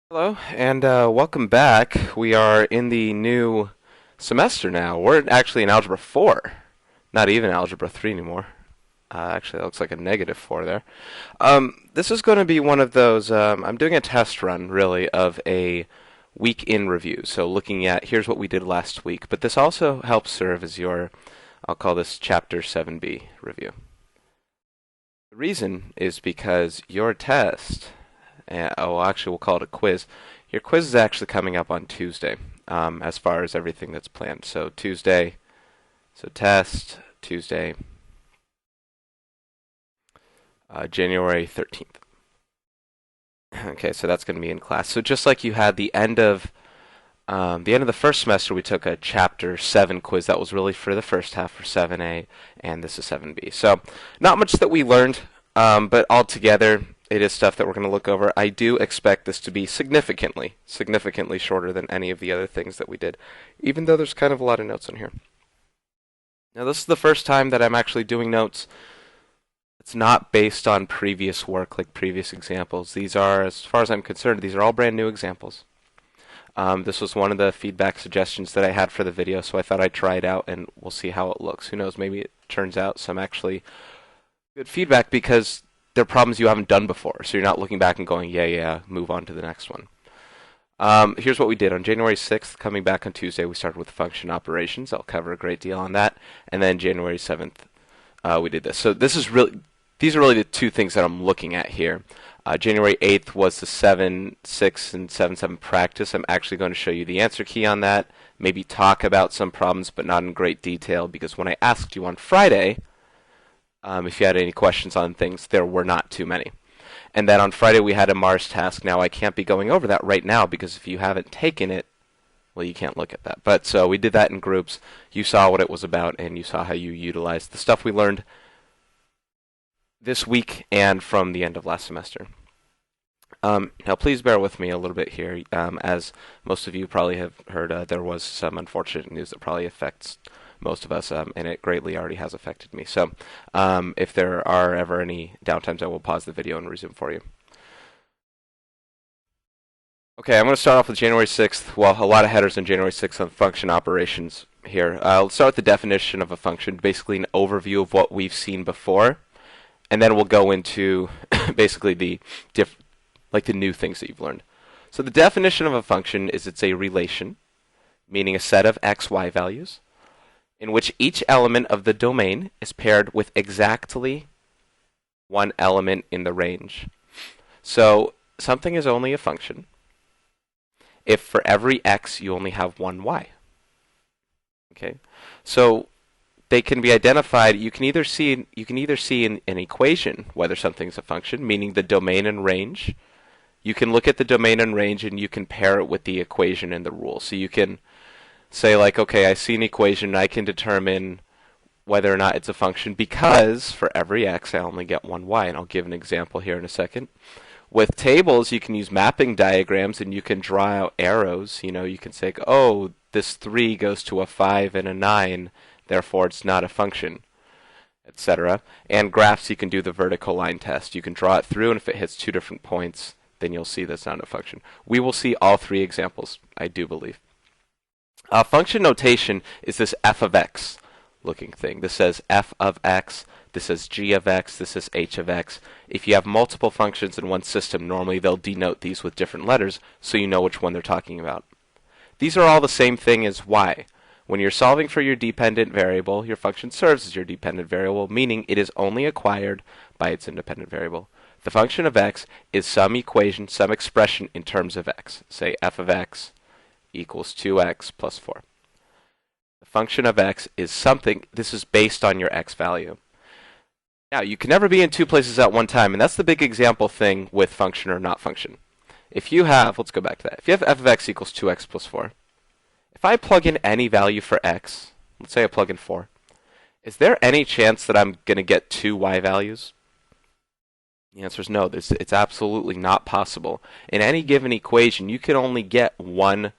Hello, and welcome back. We are in the new semester now. We're actually in Algebra 4, not even Algebra 3 anymore. Actually, that looks like a -4 there. This is going to be one of those, I'm doing a test run, really, of a week in review. So looking at, here's what we did last week. But this also helps serve as your, I'll call this Chapter 7b review. The reason is because your test actually, we'll call it a quiz. Your quiz is actually coming up on Tuesday, as far as everything that's planned. So Tuesday, so test, Tuesday, January 13th. Okay, so that's going to be in class. So just like you had the end of the first semester, we took a Chapter 7 quiz that was really for the first half for 7A, and this is 7B. So not much that we learned, but altogether, it is stuff that we're going to look over. I do expect this to be significantly shorter than any of the other things that we did, even though there's kind of a lot of notes in here. Now, this is the first time that I'm actually doing notes. It's not based on previous work, like previous examples. These are, as far as I'm concerned, these are all brand new examples. This was one of the feedback suggestions that I had for the video, so I thought I'd try it out, and we'll see how it looks. Who knows, maybe it turns out some actually good feedback because they're problems you haven't done before, so you're not looking back and going, yeah, move on to the next one. Here's what we did. On January 6th, coming back on Tuesday, we started with function operations. I'll cover a great deal on that. And then January 7th, we did this. So these are really the two things that I'm looking at here. January 8th was the 7-6 and 7-7 practice. I'm actually going to show you the answer key on that, maybe talk about some problems, but not in great detail, because when I asked you on Friday if you had any questions on things, there were not too many. And then on Friday we had a Mars task. Now I can't be going over that right now because if you haven't taken it, well, you can't look at that. But so we did that in groups. You saw what it was about, and you saw how you utilized the stuff we learned this week and from the end of last semester. Now, please bear with me a little bit here. As most of you probably have heard, there was some unfortunate news that probably affects most of us, and it greatly already has affected me. So if there are ever any downtimes, I will pause the video and resume for you. Okay, I'm going to start off with January 6th. Well, a lot of headers on January 6th on function operations here. I'll start with the definition of a function, basically an overview of what we've seen before, and then we'll go into basically the new things that you've learned. So the definition of a function is it's a relation, meaning a set of x, y values, in which each element of the domain is paired with exactly one element in the range. So something is only a function if for every x you only have one y. Okay, so they can be identified. You can either see in an equation whether something's a function, meaning the domain and range. You can look at the domain and range and you can pair it with the equation and the rule. So you can say like, okay, I see an equation and I can determine whether or not it's a function because for every x I only get one y, and I'll give an example here in a second. With tables, you can use mapping diagrams and you can draw out arrows. You can say, oh, this 3 goes to a 5 and a 9, therefore it's not a function, etc. And graphs, you can do the vertical line test. You can draw it through, and if it hits two different points, then you'll see that's not a function. We will see all three examples, I do believe. Function notation is this f of x looking thing. This says f of x, this says g of x, this is h of x. If you have multiple functions in one system, normally they'll denote these with different letters so you know which one they're talking about. These are all the same thing as y. When you're solving for your dependent variable, your function serves as your dependent variable, meaning it is only acquired by its independent variable. The function of x is some equation, some expression in terms of x. Say f of x equals 2x plus 4. The function of x is something, this is based on your x value. Now, you can never be in two places at one time, and that's the big example thing with function or not function. If you have, let's go back to that. If you have f of x equals 2x plus 4, if I plug in any value for x, let's say I plug in 4, is there any chance that I'm going to get two y values? The answer is no. It's absolutely not possible. In any given equation, you can only get one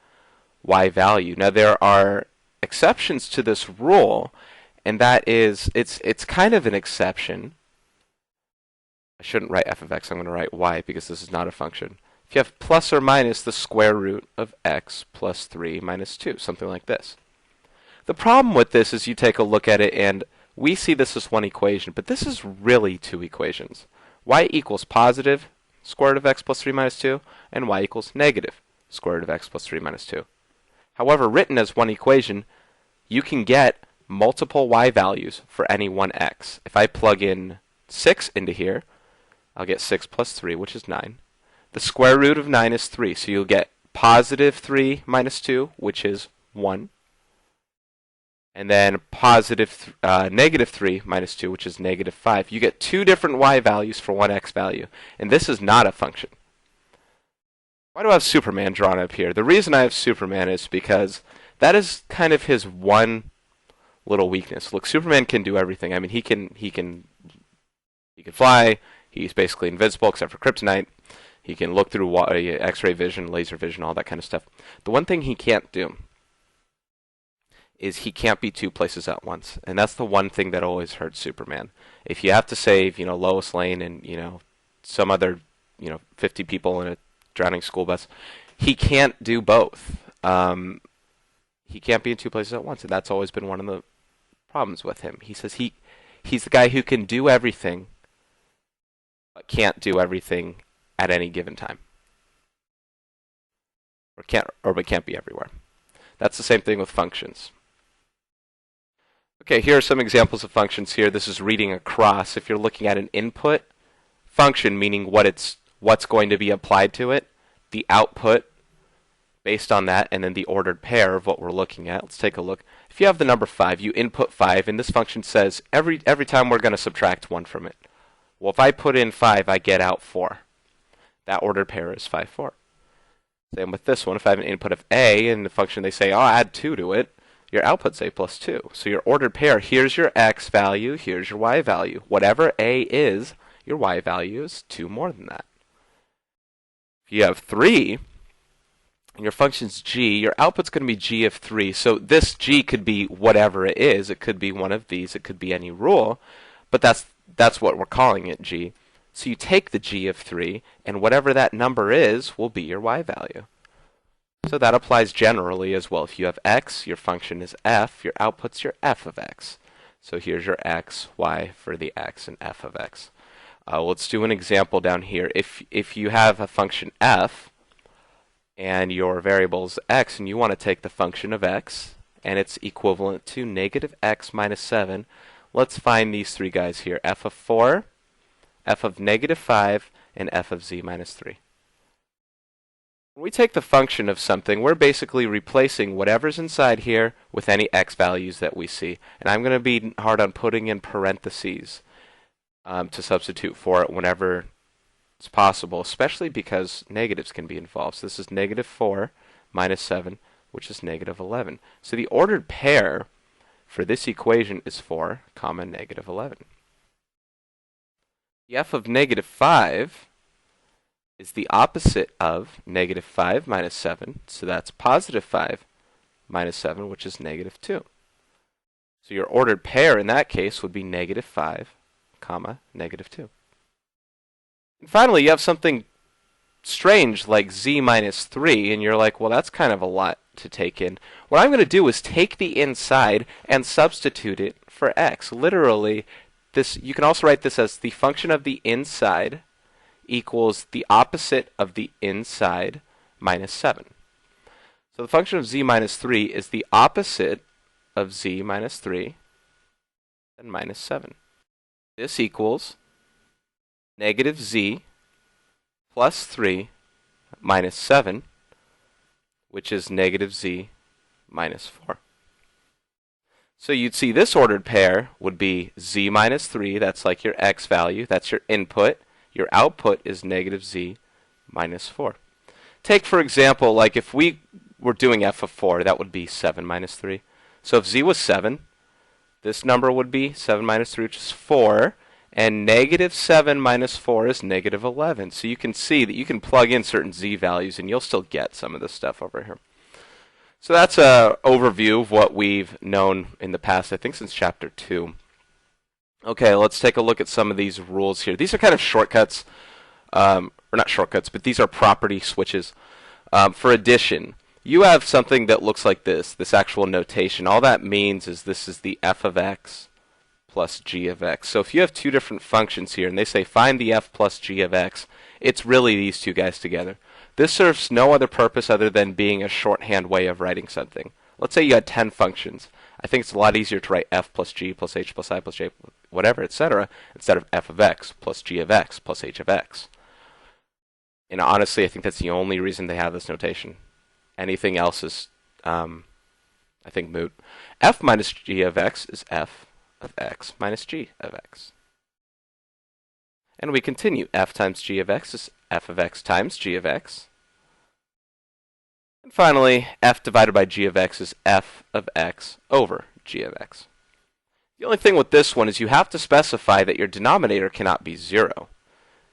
y value. Now, there are exceptions to this rule, and that is, it's kind of an exception. I shouldn't write f of x, I'm going to write y because this is not a function. If if you have plus or minus the square root of x plus 3 minus 2, something like this. The problem with this is you take a look at it and we see this as one equation, but this is really two equations. Y equals positive square root of x plus 3 minus 2, and y equals negative square root of x plus 3 minus 2. However, written as one equation, you can get multiple y values for any one x. If I plug in 6 into here, I'll get 6 plus 3, which is 9. The square root of 9 is 3, so you'll get positive 3 minus 2, which is 1. And then negative 3 minus 2, which is negative 5. You get two different y values for one x value. And this is not a function. Why do I have Superman drawn up here? The reason I have Superman is because that is kind of his one little weakness. Look, Superman can do everything. I mean, he can fly. He's basically invincible except for kryptonite. He can look through X-ray vision, laser vision, all that kind of stuff. The one thing he can't do is he can't be two places at once. And that's the one thing that always hurts Superman. If you have to save, Lois Lane and, some other, 50 people in a drowning school bus, he can't do both. He can't be in two places at once, and that's always been one of the problems with him. He says he's the guy who can do everything, but can't do everything at any given time. But can't be everywhere. That's the same thing with functions. Okay, here are some examples of functions here. This is reading across. If you're looking at an input function, meaning what's going to be applied to it, the output based on that, and then the ordered pair of what we're looking at. Let's take a look. If you have the number 5, you input 5, and this function says every time we're going to subtract 1 from it. Well, if I put in 5, I get out 4. That ordered pair is 5, 4. Same with this one. If I have an input of a, and the function they say, add 2 to it, your output's a plus 2. So your ordered pair, here's your x value, here's your y value. Whatever a is, your y value is 2 more than that. If you have 3, and your function's g, your output's going to be g of 3. So this g could be whatever it is. It could be one of these. It could be any rule. But that's what we're calling it, g. So you take the g of 3, and whatever that number is will be your y value. So that applies generally as well. If you have x, your function is f, your output's your f of x. So here's your x, y for the x, and f of x. Let's do an example down here. If you have a function f, and your variable is x, and you want to take the function of x, and it's equivalent to negative x minus 7, let's find these three guys here, f of 4, f of negative 5, and f of z minus 3. When we take the function of something, we're basically replacing whatever's inside here with any x values that we see. And I'm going to be hard on putting in parentheses to substitute for it whenever it's possible, especially because negatives can be involved. So this is negative 4 minus 7, which is negative 11. So the ordered pair for this equation is 4, comma, negative 11. The f of negative 5 is the opposite of negative 5 minus 7, so that's positive 5 minus 7, which is negative 2. So your ordered pair in that case would be negative 5, comma, negative 2. And finally, you have something strange like z minus 3, and you're like, well, that's kind of a lot to take in. What I'm going to do is take the inside and substitute it for x. Literally, you can also write this as the function of the inside equals the opposite of the inside minus 7. So the function of z minus 3 is the opposite of z minus 3 and minus 7. This equals negative z plus 3 minus 7, which is negative z minus 4. So you'd see this ordered pair would be z minus 3, that's like your x value, that's your input. Your output is negative z minus 4. Take, for example, like if we were doing f of 4, that would be 7 minus 3. So if z was 7, this number would be 7 minus 3, which is 4. And negative 7 minus 4 is negative 11. So you can see that you can plug in certain z values, and you'll still get some of this stuff over here. So that's an overview of what we've known in the past, I think since chapter 2. Okay, let's take a look at some of these rules here. These are kind of shortcuts or not shortcuts, but these are property switches. For addition, you have something that looks like this actual notation. All that means is this is the f of x plus g of x. So if you have two different functions here and they say find the f plus g of x, it's really these two guys together. This serves no other purpose other than being a shorthand way of writing something. Let's say you had 10 functions. I think it's a lot easier to write f plus g plus h plus I plus j, whatever, etc., instead of f of x plus g of x plus h of x. And honestly, I think that's the only reason they have this notation. Anything else is, I think, moot. F minus g of x is f of x minus g of x. And we continue. F times g of x is f of x times g of x. And finally, f divided by g of x is f of x over g of x. The only thing with this one is you have to specify that your denominator cannot be 0.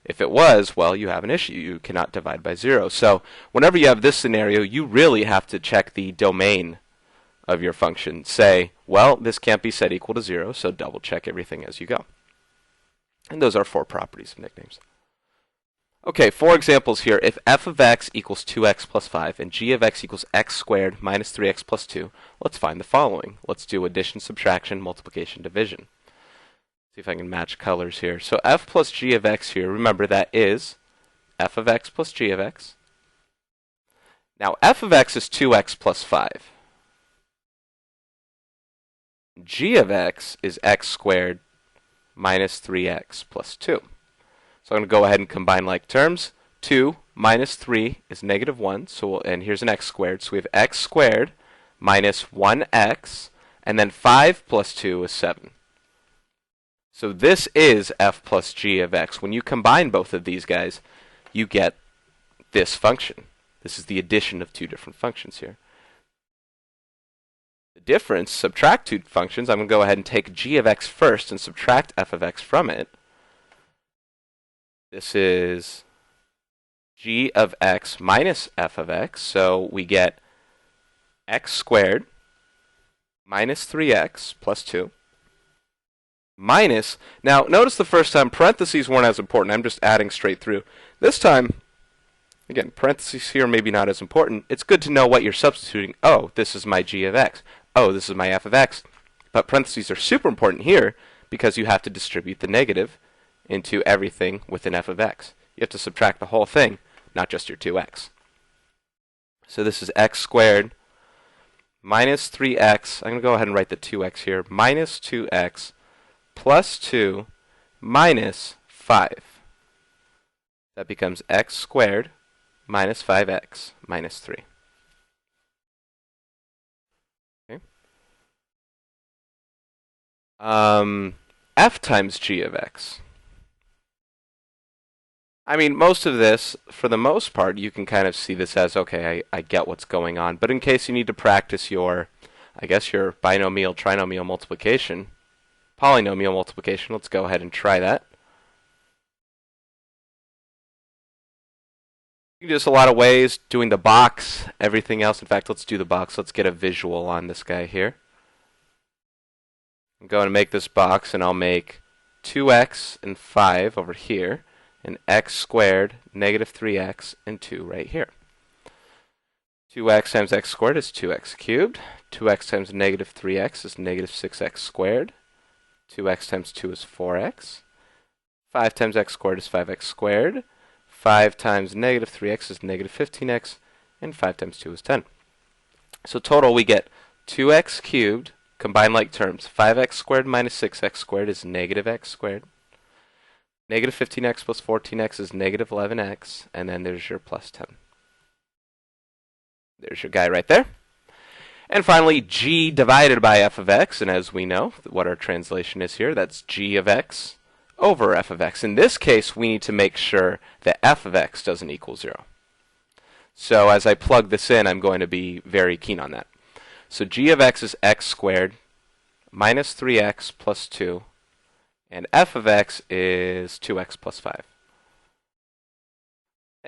If it was, well, you have an issue. You cannot divide by 0. So whenever you have this scenario, you really have to check the domain of your function. Say, well, this can't be set equal to 0, so double check everything as you go. And those are 4 properties of nicknames. Okay, 4 examples here. If f of x equals 2x plus 5 and g of x equals x squared minus 3x plus 2, let's find the following. Let's do addition, subtraction, multiplication, division. See if I can match colors here. So f plus g of x here, remember that is f of x plus g of x. Now f of x is 2x plus 5. G of x is x squared minus 3x plus 2. So I'm going to go ahead and combine like terms. 2 minus 3 is negative 1, and here's an x squared. So we have x squared minus 1x, and then 5 plus 2 is 7. So this is f plus g of x. When you combine both of these guys, you get this function. This is the addition of two different functions here. The difference, subtract two functions. I'm going to go ahead and take g of x first and subtract f of x from it. This is g of x minus f of x. So we get x squared minus 3x plus 2. Minus, now notice the first time parentheses weren't as important. I'm just adding straight through. This time, again, parentheses here maybe not as important. It's good to know what you're substituting. Oh, this is my g of x. Oh, this is my f of x. But parentheses are super important here because you have to distribute the negative into everything with an f of x. You have to subtract the whole thing, not just your 2x. So this is x squared minus 3x. I'm going to go ahead and write the 2x here. Minus 2x plus 2 minus 5. That becomes x squared minus 5x minus 3. Okay. F times g of x. I mean, most of this, for the most part, you can kind of see this as, okay, I get what's going on. But in case you need to practice your, I guess, your binomial, trinomial multiplication, polynomial multiplication, let's go ahead and try that. You can do this a lot of ways, doing the box, everything else. In fact, let's do the box. Let's get a visual on this guy here. I'm going to make this box, and I'll make 2x and 5 over here, and x squared, negative 3x, and 2 right here. 2x times x squared is 2x cubed. 2x times negative 3x is negative 6x squared. 2x times 2 is 4x. 5 times x squared is 5x squared. 5 times negative 3x is negative 15x. And 5 times 2 is 10. So total we get 2x cubed, combine like terms. 5x squared minus 6x squared is negative x squared. Negative 15x plus 14x is negative 11x. And then there's your plus 10. There's your guy right there. And finally, g divided by f of x, and as we know what our translation is here, that's g of x over f of x. In this case, we need to make sure that f of x doesn't equal 0. So as I plug this in, I'm going to be very keen on that. So g of x is x squared minus 3x plus 2, and f of x is 2x plus 5.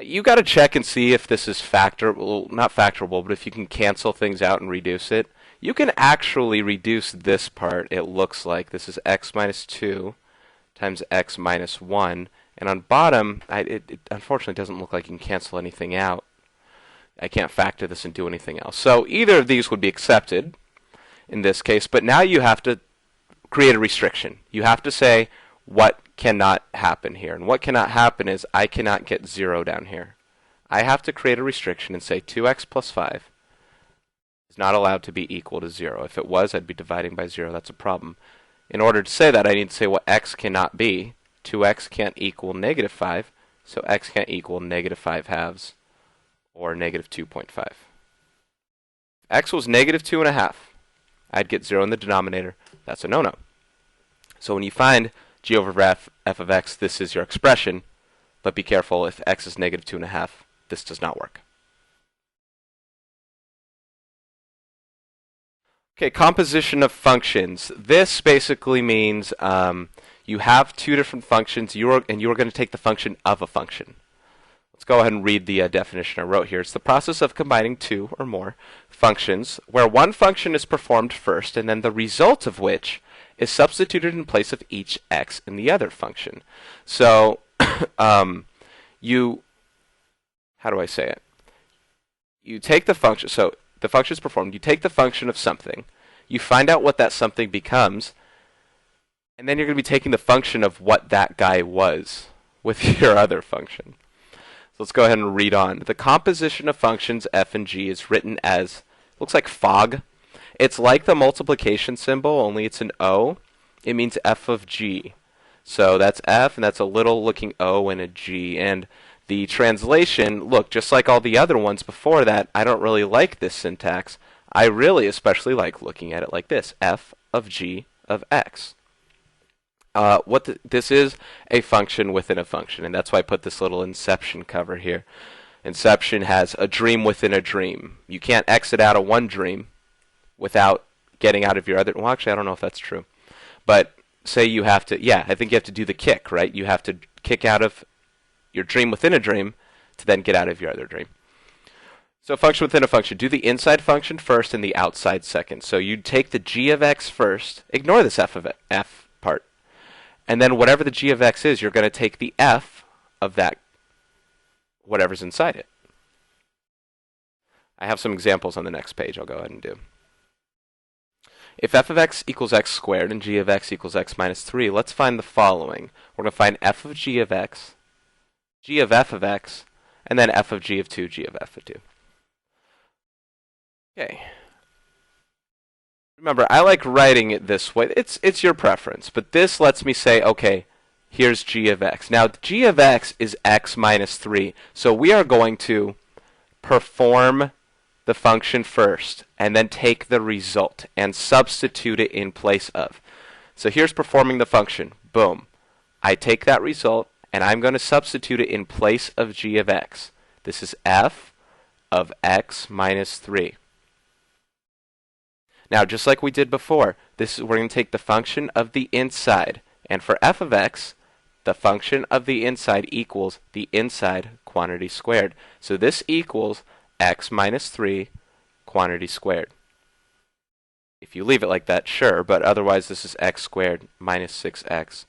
You got to check and see if this is factorable, not factorable, but if you can cancel things out and reduce it. You can actually reduce this part. It looks like this is x minus 2 times x minus 1, And on bottom, it unfortunately doesn't look like you can cancel anything out. I can't factor this and do anything else. So either of these would be accepted in this case, but now you have to create a restriction. You have to say what cannot happen here. And what cannot happen is I cannot get 0 down here. I have to create a restriction and say 2x plus 5 is not allowed to be equal to 0. If it was, I'd be dividing by 0. That's a problem. In order to say that, I need to say what x cannot be. 2x can't equal negative 5, so x can't equal negative 5 halves, or negative 2.5. If x was negative 2.5, I'd get 0 in the denominator. That's a no-no. So when you find g over f of x, this is your expression, but be careful, if x is negative 2.5, this does not work. Okay, composition of functions. This basically means you have two different functions, and you are going to take the function of a function. Let's go ahead and read the definition I wrote here. It's the process of combining two or more functions where one function is performed first and then the result of which is substituted in place of each x in the other function. So how do I say it? You take the function, so the function is performed, you take the function of something, you find out what that something becomes, and then you're going to be taking the function of what that guy was with your other function. So let's go ahead and read on. The composition of functions f and g is written as, looks like fog. It's like the multiplication symbol, only it's an O. It means f of g. So that's f, and that's a little looking O and a g. And the translation, look, just like all the other ones before that, I don't really like this syntax. I really especially like looking at it like this, f of g of x. This is a function within a function, and that's why I put this little Inception cover here. Inception has a dream within a dream. You can't exit out of one dream without getting out of your other. Well, actually, I don't know if that's true. But say you have to, yeah, I think you have to do the kick, right? You have to kick out of your dream within a dream to then get out of your other dream. So function within a function. Do the inside function first and the outside second. So you take the g of x first. Ignore this f part. And then whatever the g of x is, you're going to take the f of that, whatever's inside it. I have some examples on the next page I'll go ahead and do. If f of x equals x squared and g of x equals x minus 3, let's find the following. We're going to find f of g of x, g of f of x, and then f of g of 2, g of f of 2. Okay. Remember, I like writing it this way. It's your preference, but this lets me say, okay, here's g of x. Now, g of x is x minus 3, so we are going to perform the function first and then take the result and substitute it in place of. So here's performing the function. Boom. I take that result and I'm going to substitute it in place of g of x. This is f of x minus 3. Now, just like we did before, we're going to take the function of the inside. And for f of x, the function of the inside equals the inside quantity squared. So this equals x minus 3 quantity squared. If you leave it like that, sure, but otherwise this is x squared minus 6x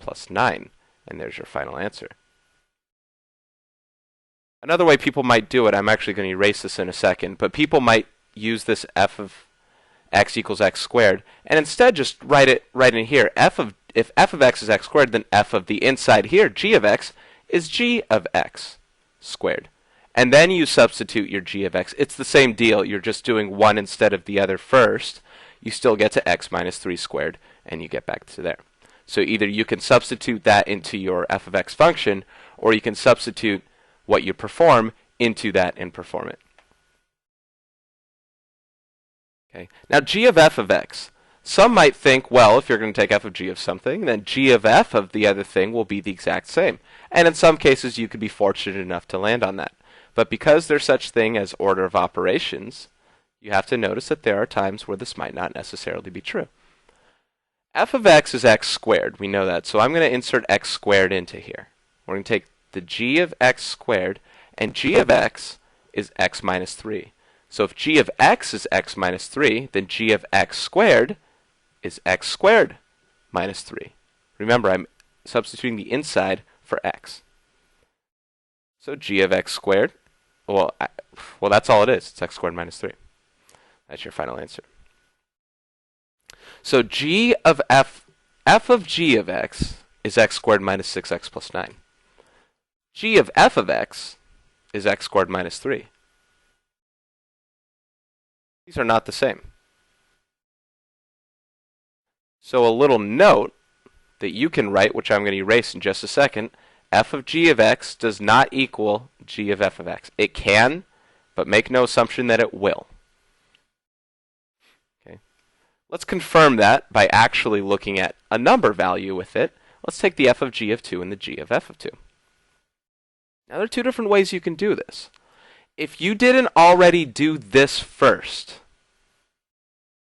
plus 9. And there's your final answer. Another way people might do it, I'm actually going to erase this in a second, but people might use this f of x equals x squared, and instead just write in here, if f of x is x squared, then f of the inside here, g of x, is g of x squared. And then you substitute your g of x. It's the same deal. You're just doing one instead of the other first. You still get to x minus 3 squared, and you get back to there. So either you can substitute that into your f of x function, or you can substitute what you perform into that and perform it. Okay. Now, g of f of x. Some might think, well, if you're going to take f of g of something, then g of f of the other thing will be the exact same. And in some cases, you could be fortunate enough to land on that. But because there's such thing as order of operations, you have to notice that there are times where this might not necessarily be true. F of x is x squared. We know that. So I'm going to insert x squared into here. We're going to take the g of x squared, and g of x is x minus 3. So if g of x is x minus 3, then g of x squared is x squared minus 3. Remember, I'm substituting the inside for x. So g of x squared, well, that's all it is. It's x squared minus 3. That's your final answer. So g of f of g of x is x squared minus 6x plus 9. G of f of x is x squared minus 3. These are not the same. So a little note that you can write, which I'm going to erase in just a second, f of g of x does not equal g of f of x. It can, but make no assumption that it will. Okay. Let's confirm that by actually looking at a number value with it. Let's take the f of g of 2 and the g of f of 2. Now there are two different ways you can do this. If you didn't already do this first,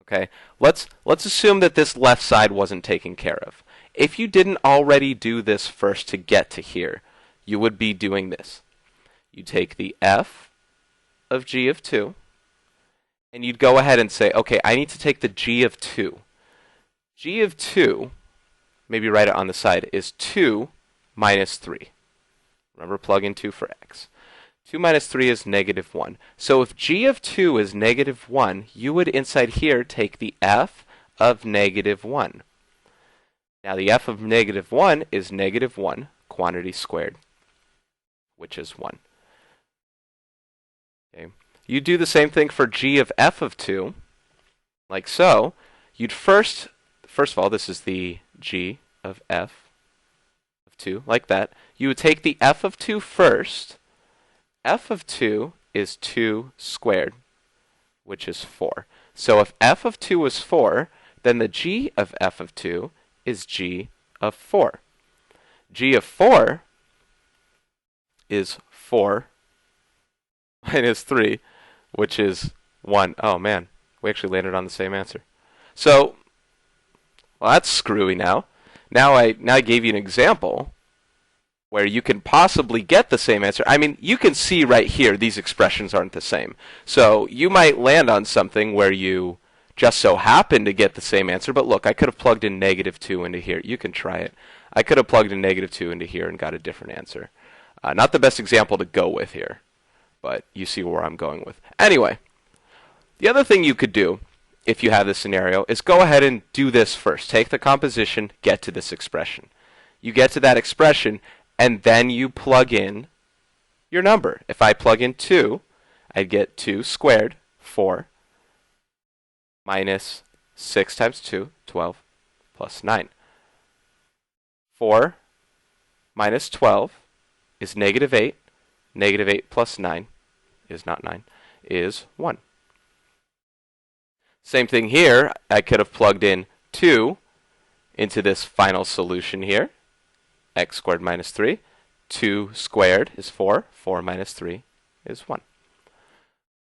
okay, let's assume that this left side wasn't taken care of. If you didn't already do this first to get to here, you would be doing this. You take the f of g of 2, and you'd go ahead and say, okay, I need to take the g of 2. G of 2, maybe write it on the side, is 2 minus 3. Remember, plug in 2 for x. 2 minus 3 is negative 1. So if g of 2 is negative 1, you would inside here take the f of negative 1. Now the f of negative 1 is negative 1 quantity squared, which is 1. Okay. You do the same thing for g of f of 2, like so. You'd first of all, this is the g of f of 2, like that. You would take the f of 2 first. F of 2 is 2 squared, which is 4. So if f of 2 is 4, then the g of f of 2 is g of 4. G of 4 is 4 minus 3, which is 1. Oh man, we actually landed on the same answer. So, well, that's screwy now. Now I gave you an example where you can possibly get the same answer. I mean, you can see right here these expressions aren't the same. So you might land on something where you just so happen to get the same answer. But look, I could have plugged in negative 2 into here. You can try it. I could have plugged in negative 2 into here and got a different answer. Not the best example to go with here, but you see where I'm going with. Anyway, the other thing you could do, if you have this scenario, is go ahead and do this first. Take the composition, get to this expression. You get to that expression, and then you plug in your number. If I plug in 2, I'd get 2 squared, 4, minus 6 times 2, 12, plus 9. 4 minus 12 is negative 8. Negative 8 plus 9 is not 9, is 1. Same thing here. I could have plugged in 2 into this final solution here. X squared minus 3. 2 squared is 4. 4 minus 3 is 1.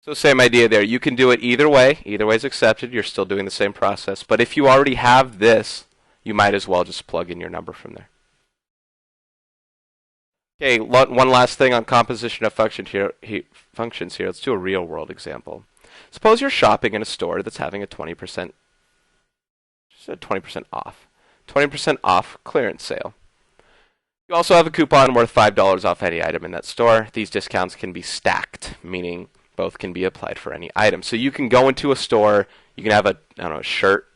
So same idea there. You can do it either way. Either way is accepted. You're still doing the same process. But if you already have this, you might as well just plug in your number from there. Okay, one last thing on composition of functions here. Let's do a real world example. Suppose you're shopping in a store that's having a 20% off. 20% off clearance sale. You also have a coupon worth $5 off any item in that store. These discounts can be stacked, meaning both can be applied for any item. So you can go into a store, you can have a shirt.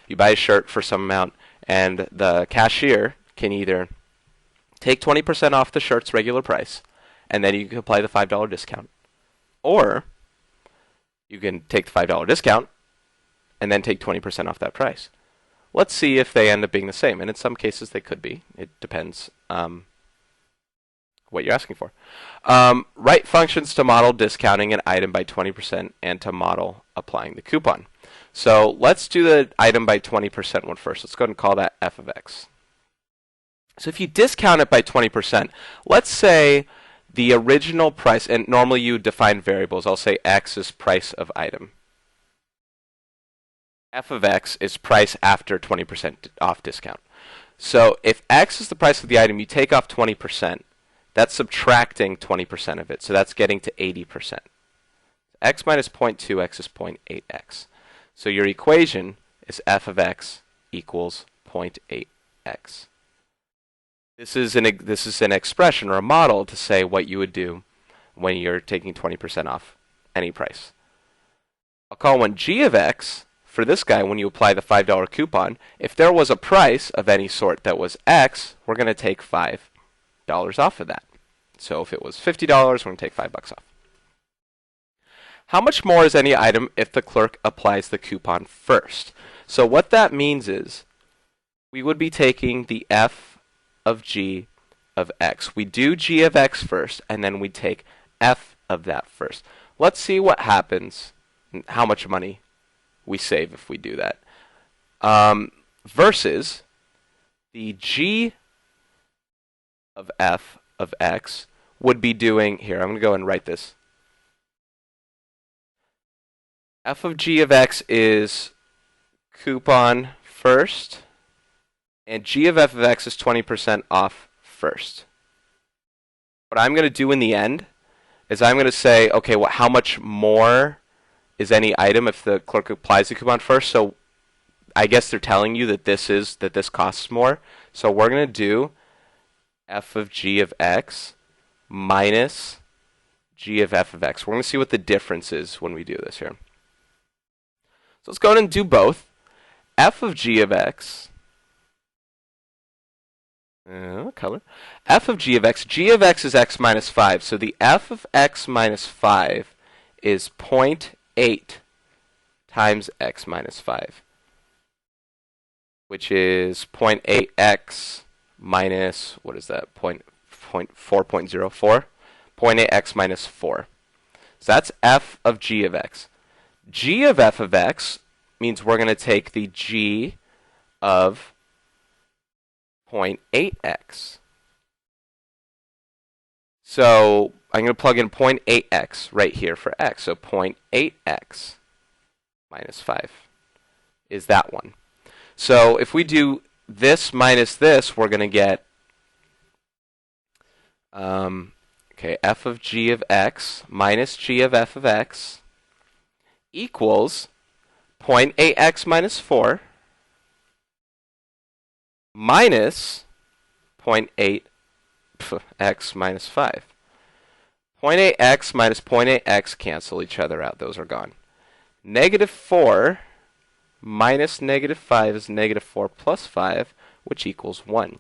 You buy a shirt for some amount, and the cashier can either take 20% off the shirt's regular price, and then you can apply the $5 discount. Or you can take the $5 discount and then take 20% off that price. Let's see if they end up being the same. And in some cases, they could be. It depends what you're asking for. Write functions to model discounting an item by 20% and to model applying the coupon. So let's do the item by 20% one first. Let's go ahead and call that f of x. So if you discount it by 20%, let's say the original price, and normally you define variables. I'll say x is price of item. F of x is price after 20% off discount. So if x is the price of the item, you take off 20%. That's subtracting 20% of it. So that's getting to 80%. X minus 0.2, x is 0.8x. So your equation is f of x equals 0.8x. This is an expression or a model to say what you would do when you're taking 20% off any price. I'll call one g of x. For this guy, when you apply the $5 coupon, if there was a price of any sort that was x, we're going to take $5 off of that. So if it was $50, we're going to take $5 off. How much more is any item if the clerk applies the coupon first? So what that means is we would be taking the f of g of x. We do g of x first, and then we take f of that first. Let's see what happens, how much money we save if we do that. Versus the g of f of x would be doing, here, I'm going to go and write this. F of g of x is coupon first, and g of f of x is 20% off first. What I'm going to do in the end is I'm going to say, okay, well, how much more is any item if the clerk applies the coupon first? So I guess they're telling you that this costs more. So we're going to do f of g of x minus g of f of x. We're going to see what the difference is when we do this here. So let's go ahead and do both. F of g of x, color. F of g of x is x minus 5. So the f of x minus 5 is 0.8 times x minus 5, which is 0.8x minus, what is that, 4.04? 0.8x minus 4. So that's f of g of x. G of f of x means we're going to take the g of 0.8x. So I'm going to plug in 0.8x right here for x. So 0.8x minus 5 is that one. So if we do this minus this, we're going to get f of g of x minus g of f of x equals 0.8x minus 4 minus 0.8x minus 5. 0.8x minus 0.8x cancel each other out. Those are gone. Negative 4 minus negative 5 is negative 4 plus 5, which equals 1.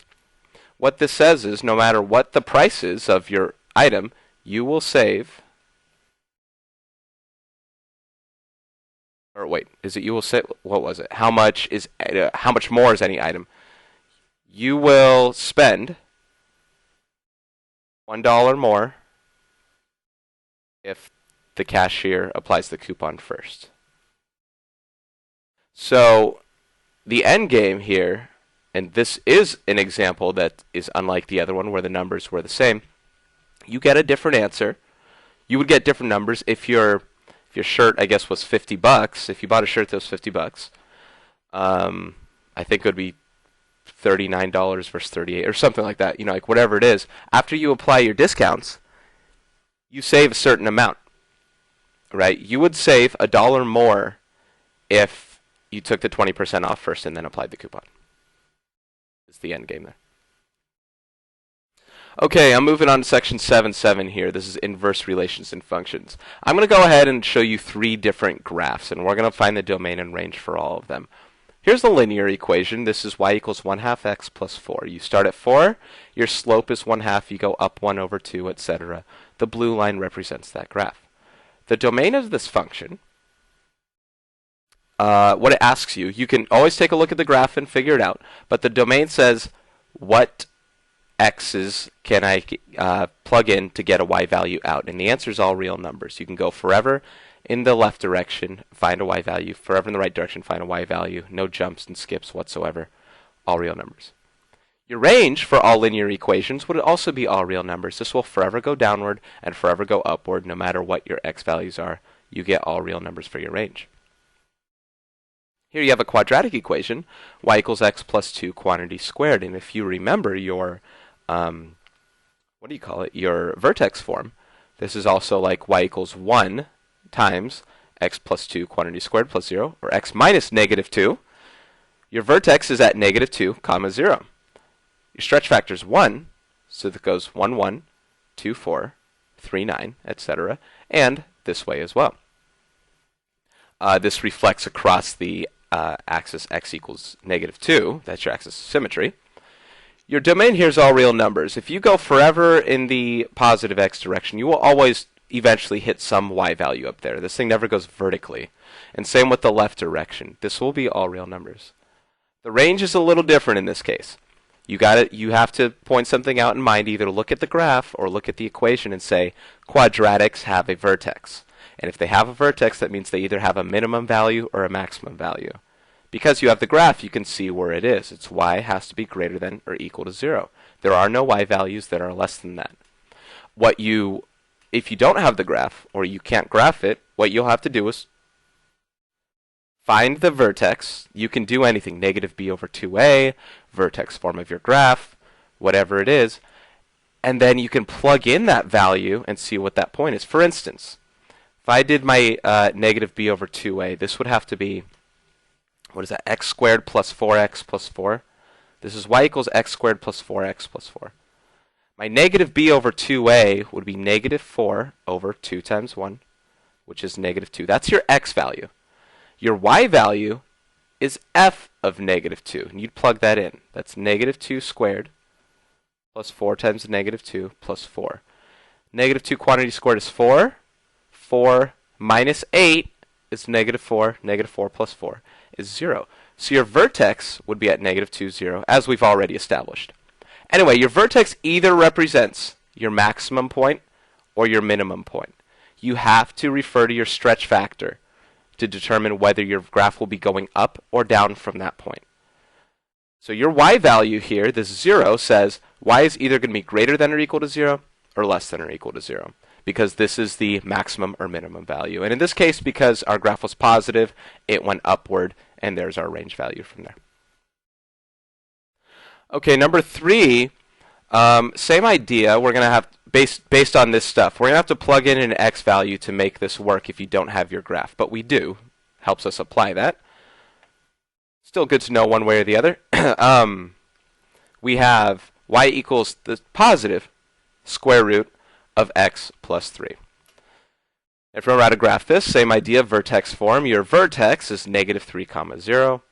What this says is no matter what the price is of your item, you will save. Or wait, is it you will save? What was it? How much more is any item? You will spend $1 more if the cashier applies the coupon first. So the end game here, and this is an example that is unlike the other one where the numbers were the same, you get a different answer. You would get different numbers if your shirt, I guess, was $50. If you bought a shirt that was $50, I think it would be $39 versus $38 or something like that. You know, like whatever it is. After you apply your discounts, you save a certain amount, right? You would save $1 more if you took the 20% off first and then applied the coupon. It's the end game there. Okay, I'm moving on to section 7.7 here. This is inverse relations and functions. I'm going to go ahead and show you 3 different graphs, and we're going to find the domain and range for all of them. Here's the linear equation. This is y equals 1/2 x plus 4. You start at 4, your slope is 1/2, you go up 1 over 2, etc. The blue line represents that graph. The domain of this function, what it asks you, you can always take a look at the graph and figure it out, but the domain says what x's can I plug in to get a y value out, and the answer is all real numbers. You can go forever in the left direction, find a y value, forever in the right direction, find a y value, no jumps and skips whatsoever, all real numbers. Your range for all linear equations would also be all real numbers. This will forever go downward and forever go upward no matter what your x values are. You get all real numbers for your range. Here you have a quadratic equation, y equals x plus 2 quantity squared, and if you remember your your vertex form, this is also like y equals 1 times x plus 2 quantity squared plus 0, or x minus negative 2. Your vertex is at negative 2, comma 0. Your stretch factor is 1, so that goes 1, 1, 2, 4, 3, 9, etc. And this way as well. This reflects across the axis x equals -2. That's your axis of symmetry. Your domain here is all real numbers. If you go forever in the positive x direction, you will always eventually hit some y value up there. This thing never goes vertically. And same with the left direction. This will be all real numbers. The range is a little different in this case. You have to point something out in mind, either look at the graph or look at the equation and say quadratics have a vertex. And if they have a vertex, that means they either have a minimum value or a maximum value. Because you have the graph, you can see where it is. Its y has to be greater than or equal to 0. There are no y values that are less than that. If you don't have the graph, or you can't graph it, what you'll have to do is find the vertex. You can do anything, -b over 2a, vertex form of your graph, whatever it is, and then you can plug in that value and see what that point is. For instance, if I did my -b over 2a, this would have to be, what is that, x squared plus 4x plus 4. This is y equals x squared plus 4x plus 4. My -b over 2a would be -4 over 2 times 1, which is -2. That's your x value. Your y value is f of -2, and you'd plug that in. That's -2 squared plus 4 times -2 plus 4. -2 quantity squared is 4. 4 minus 8 is -4. -4 plus 4 is 0. So your vertex would be at -2, 0, as we've already established. Anyway, your vertex either represents your maximum point or your minimum point. You have to refer to your stretch factor to determine whether your graph will be going up or down from that point. So your y value here, this 0, says y is either going to be greater than or equal to 0 or less than or equal to 0, because this is the maximum or minimum value. And in this case, because our graph was positive, it went upward, and there's our range value from there. Okay, number 3, same idea. We're going to have, based on this stuff, we're going to have to plug in an x value to make this work if you don't have your graph. But we do. Helps us apply that. Still good to know one way or the other. We have y equals the positive square root of x plus 3. If we're how to graph this, same idea, vertex form. Your vertex is -3, 0.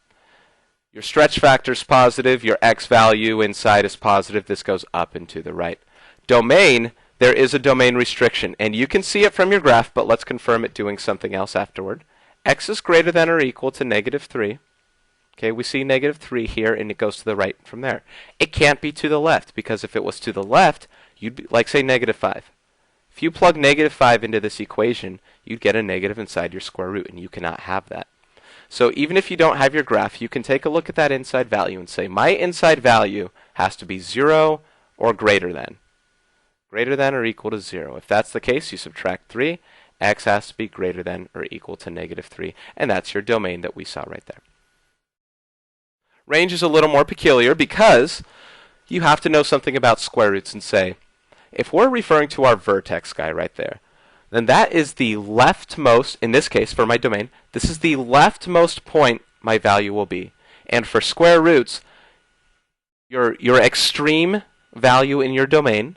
Your stretch factor is positive. Your x value inside is positive. This goes up and to the right. Domain, there is a domain restriction, and you can see it from your graph, but let's confirm it doing something else afterward. X is greater than or equal to -3. Okay, we see -3 here, and it goes to the right from there. It can't be to the left, because if it was to the left, you'd be, like, say, -5. If you plug -5 into this equation, you'd get a negative inside your square root, and you cannot have that. So even if you don't have your graph, you can take a look at that inside value and say, my inside value has to be 0 or greater than. Greater than or equal to 0. If that's the case, you subtract 3. X has to be greater than or equal to -3. And that's your domain that we saw right there. Range is a little more peculiar because you have to know something about square roots and say, if we're referring to our vertex guy right there, then that is the leftmost, in this case for my domain, this is the leftmost point my value will be. And for square roots, your extreme value in your domain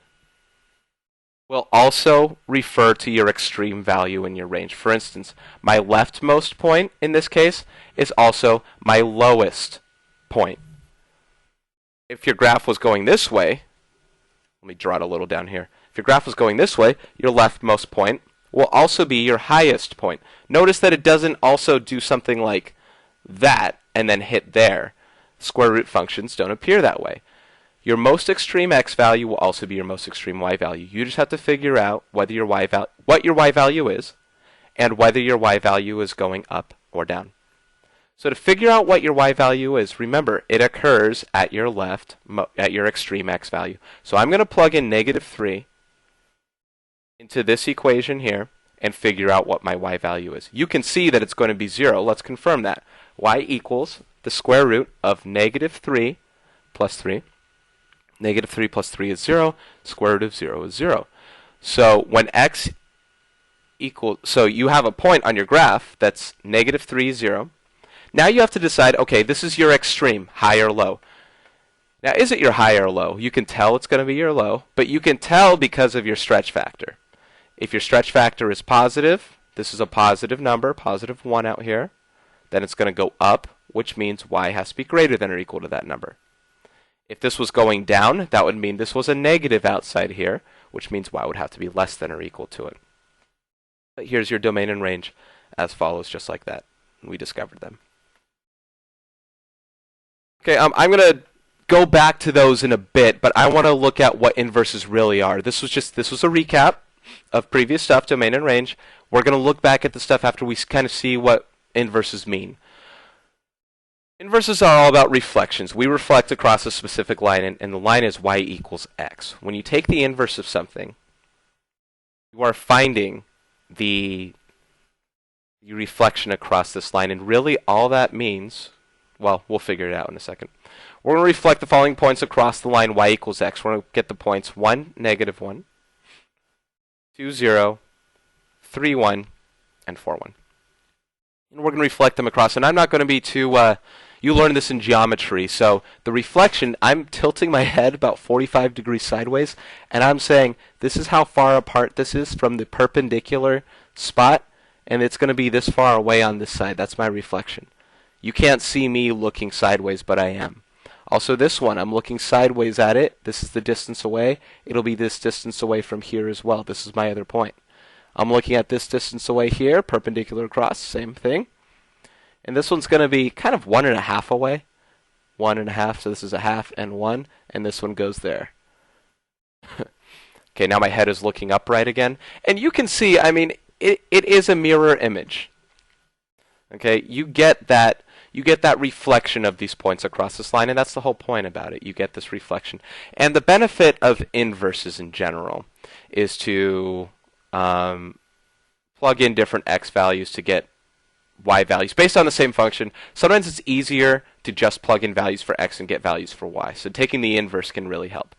will also refer to your extreme value in your range. For instance, my leftmost point in this case is also my lowest point. If your graph was going this way, let me draw it a little down here. If your graph was going this way, your leftmost point will also be your highest point. Notice that it doesn't also do something like that and then hit there. Square root functions don't appear that way. Your most extreme x value will also be your most extreme y value. You just have to figure out whether your what your y value is and whether your y value is going up or down. So to figure out what your y value is, remember, it occurs at your at your extreme x value. So I'm going to plug in -3 into this equation here and figure out what my y value is. You can see that it's going to be 0. Let's confirm that. Y equals the square root of -3 plus 3. -3 plus 3 is 0. Square root of 0 is 0. So when x equals, so you have a point on your graph that's -3, 0. Now you have to decide, okay, this is your extreme, high or low. Now, is it your high or low? You can tell it's going to be your low, but you can tell because of your stretch factor. If your stretch factor is positive, this is a positive number, positive 1 out here, then it's going to go up, which means y has to be greater than or equal to that number. If this was going down, that would mean this was a negative outside here, which means y would have to be less than or equal to it. But here's your domain and range as follows, just like that. We discovered them. Okay, I'm going to go back to those in a bit, but I want to look at what inverses really are. This was a recap of previous stuff, domain and range. We're going to look back at the stuff after we kind of see what inverses mean. Inverses are all about reflections. We reflect across a specific line, and the line is y equals x. When you take the inverse of something, you are finding the reflection across this line, and really all that means, well, we'll figure it out in a second. We're going to reflect the following points across the line y equals x. We're going to get the points 1, negative 1, 2, 0, 3, 1, and 4, 1. And we're going to reflect them across. And I'm not going to be too, you learned this in geometry, so the reflection, I'm tilting my head about 45 degrees sideways, and I'm saying this is how far apart this is from the perpendicular spot, and it's going to be this far away on this side. That's my reflection. You can't see me looking sideways, but I am. Also this one, I'm looking sideways at it. This is the distance away. It'll be this distance away from here as well. This is my other point. I'm looking at this distance away here, perpendicular across, same thing. And this one's going to be kind of 1.5 away. 1.5, so this is a half and 1, and this one goes there. Okay, now my head is looking upright again. And you can see, I mean, it is a mirror image. Okay, you get that reflection of these points across this line, and that's the whole point about it. You get this reflection. And the benefit of inverses in general is to plug in different x values to get y values based on the same function. Sometimes it's easier to just plug in values for x and get values for y. So taking the inverse can really help.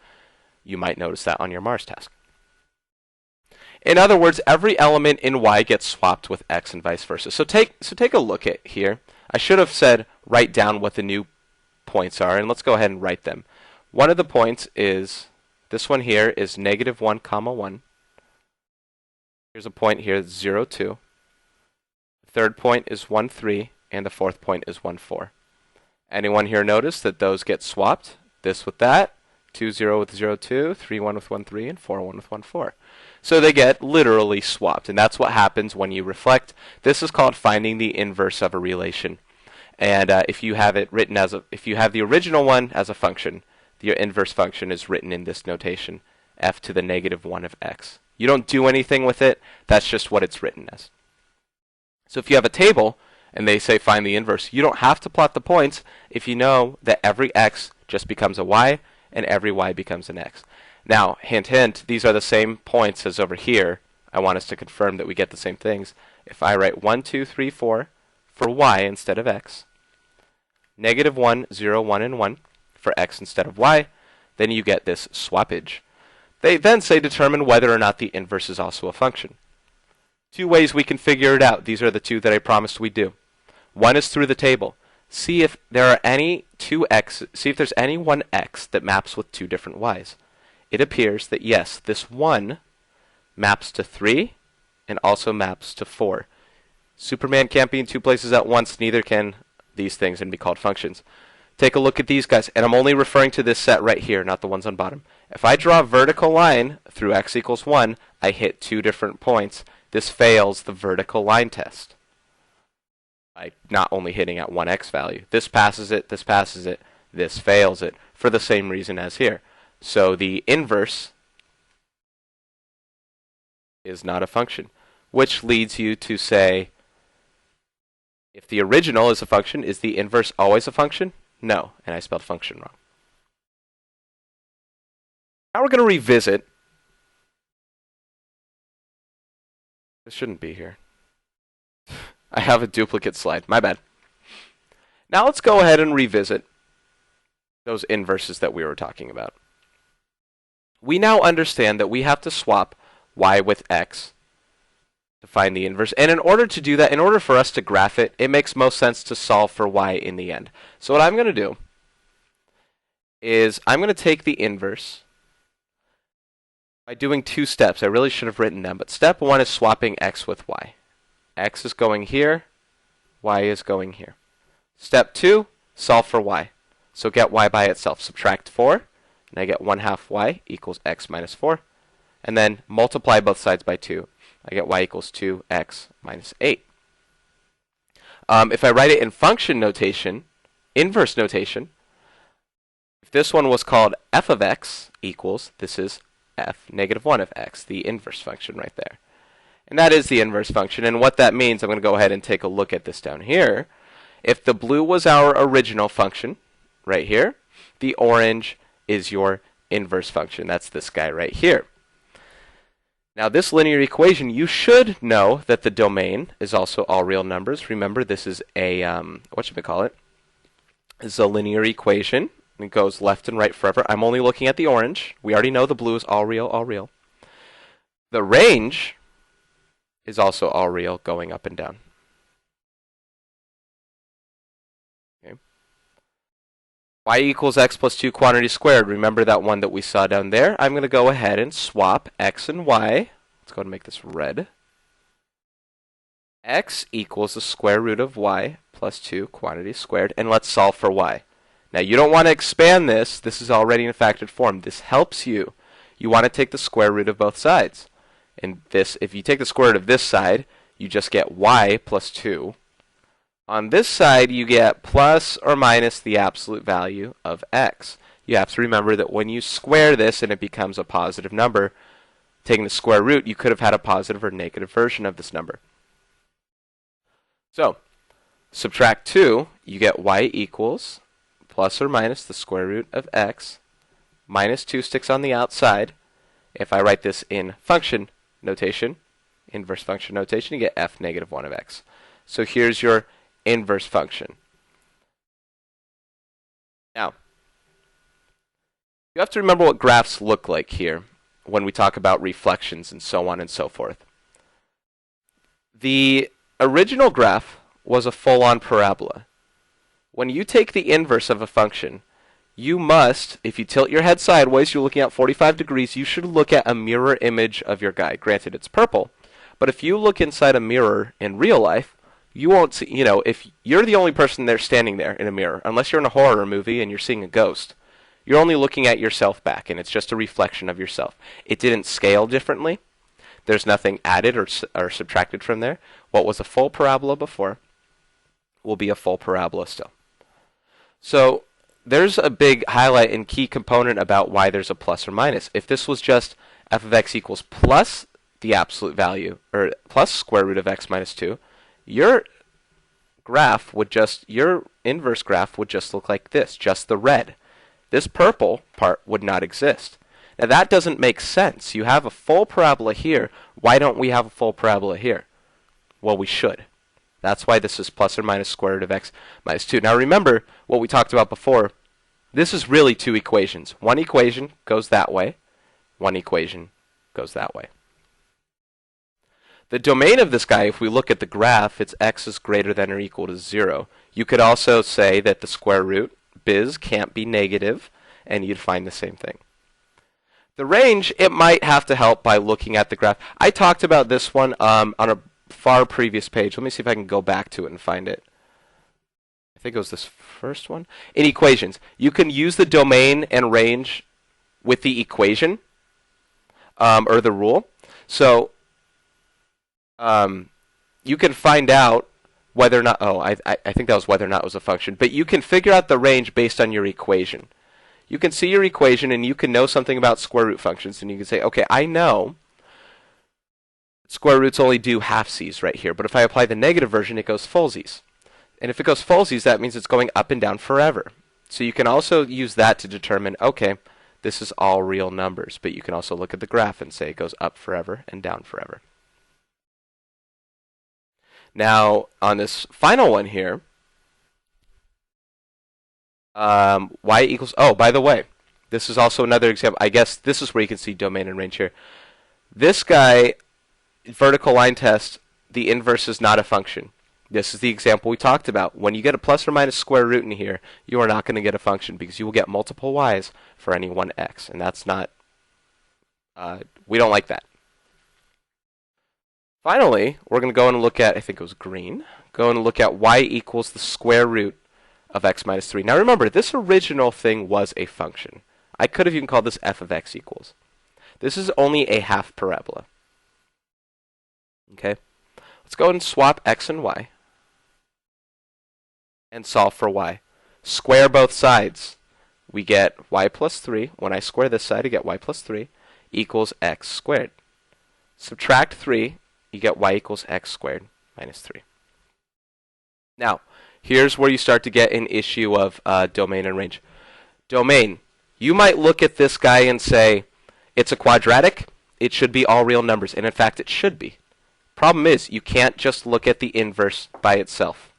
You might notice that on your Mars task. In other words, every element in y gets swapped with x and vice versa. So take a look at here. I should have said write down what the new points are, and let's go ahead and write them. One of the points is, this one here is negative 1, comma 1. Here's a point here, 0, 2. The third point is 1, 3, and the fourth point is 1, 4. Anyone here notice that those get swapped? This with that, 2, 0 with 0, 2, 3, 1 with 1, 3, and 4, 1 with 1, 4. So they get literally swapped, and that's what happens when you reflect. This is called finding the inverse of a relation. And if you have it written if you have the original one as a function, the inverse function is written in this notation, f to the negative 1 of x. You don't do anything with it. That's just what it's written as. So if you have a table and they say find the inverse, you don't have to plot the points if you know that every x just becomes a y and every y becomes an x. Now, hint, hint, these are the same points as over here. I want us to confirm that we get the same things. If I write 1, 2, 3, 4 for y instead of x, negative 1, 0, 1, and 1 for x instead of y, then you get this swappage. They then say determine whether or not the inverse is also a function. Two ways we can figure it out. These are the two that I promised we'd do. One is through the table. See if there are any see if there's any one x that maps with two different y's. It appears that yes, this 1 maps to 3 and also maps to 4. Superman can't be in two places at once, neither can these things and be called functions. Take a look at these guys, and I'm only referring to this set right here, not the ones on bottom. If I draw a vertical line through x equals 1, I hit two different points. This fails the vertical line test by not only hitting at one x value. This passes it, this passes it, this fails it, for the same reason as here. So the inverse is not a function, which leads you to say, if the original is a function, is the inverse always a function? No, and I spelled function wrong. Now we're going to revisit. This shouldn't be here. I have a duplicate slide. My bad. Now let's go ahead and revisit those inverses that we were talking about. We now understand that we have to swap y with x to find the inverse. And in order to do that, in order for us to graph it, it makes most sense to solve for y in the end. So what I'm going to do is I'm going to take the inverse by doing two steps. I really should have written them, but step one is swapping x with y. X is going here, y is going here. Step two, solve for y. So get y by itself. Subtract 4, and I get 1/2 y equals x minus 4. And then multiply both sides by 2. I get y equals 2x minus 8. If I write it in function notation, inverse notation, if this one was called f of x equals, this is f negative 1 of x, the inverse function right there. And that is the inverse function. And what that means, I'm going to go ahead and take a look at this down here. If the blue was our original function, right here, the orange is your inverse function. That's this guy right here. Now this linear equation, you should know that the domain is also all real numbers. Remember, this is a, whatchamacallit, is a linear equation. It goes left and right forever. I'm only looking at the orange. We already know the blue is all real, all real. The range is also all real, going up and down. Okay. Y equals x plus 2 quantity squared. Remember that one that we saw down there? I'm going to go ahead and swap x and y. Let's go ahead and make this red. X equals the square root of y plus 2 quantity squared. And let's solve for y. Now, you don't want to expand this. This is already in a factored form. This helps you. You want to take the square root of both sides. And this, if you take the square root of this side, you just get y plus 2. On this side, you get plus or minus the absolute value of x. You have to remember that when you square this and it becomes a positive number, taking the square root, you could have had a positive or negative version of this number. So, subtract 2, you get y equals plus or minus the square root of x, minus 2 sticks on the outside. If I write this in function notation, inverse function notation, you get f negative 1 of x. So here's your inverse function. Now, you have to remember what graphs look like here when we talk about reflections and so on and so forth. The original graph was a full-on parabola. When you take the inverse of a function, you must, if you tilt your head sideways, you're looking at 45 degrees, you should look at a mirror image of your guy. Granted, it's purple, but if you look inside a mirror in real life, you won't see, if you're the only person there standing there in a mirror, unless you're in a horror movie and you're seeing a ghost, you're only looking at yourself back, and it's just a reflection of yourself. It didn't scale differently. There's nothing added or subtracted from there. What was a full parabola before will be a full parabola still. So there's a big highlight and key component about why there's a plus or minus. If this was just f of x equals plus the absolute value, or plus square root of x minus 2, your inverse graph would just look like this, just the red. This purple part would not exist. Now that doesn't make sense. You have a full parabola here. Why don't we have a full parabola here? Well, we should. That's why this is plus or minus square root of x minus 2. Now remember what we talked about before. This is really two equations. One equation goes that way. One equation goes that way. The domain of this guy, if we look at the graph, it's x is greater than or equal to 0. You could also say that the square root, biz, can't be negative, and you'd find the same thing. The range, it might have to help by looking at the graph. I talked about this one on a far previous page. Let me see if I can go back to it and find it. I think it was this first one. In equations, you can use the domain and range with the equation, or the rule. So you can find out whether or not, I think that was whether or not it was a function, but you can figure out the range based on your equation. You can see your equation and you can know something about square root functions, and you can say, okay, I know square roots only do half-sies right here, but if I apply the negative version, it goes full-sies. And if it goes full-sies, that means it's going up and down forever. So you can also use that to determine, okay, this is all real numbers, but you can also look at the graph and say it goes up forever and down forever. Now, on this final one here, y equals, by the way, this is also another example. I guess this is where you can see domain and range here. This guy, vertical line test, the inverse is not a function. This is the example we talked about. When you get a plus or minus square root in here, you are not going to get a function because you will get multiple y's for any one x, and that's not, we don't like that. Finally, we're going to go and look at, I think it was green, go and look at y equals the square root of x minus 3. Now remember, this original thing was a function. I could have even called this f of x equals. This is only a half parabola. Okay, let's go and swap x and y and solve for y. Square both sides. We get y plus 3. When I square this side, I get y plus 3 equals x squared. Subtract 3, you get y equals x squared minus 3. Now, here's where you start to get an issue of domain and range. Domain. You might look at this guy and say, it's a quadratic, it should be all real numbers, and in fact it should be. Problem is, you can't just look at the inverse by itself.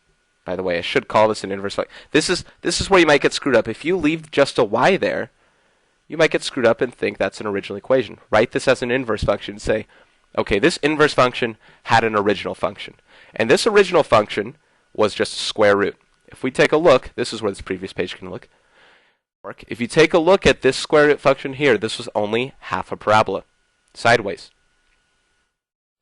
By the way, I should call this an inverse function. This is where you might get screwed up. If you leave just a y there, you might get screwed up and think that's an original equation. Write this as an inverse function and say, okay, this inverse function had an original function. And this original function was just a square root. If we take a look, this is where this previous page can look. If you take a look at this square root function here, this was only half a parabola, sideways.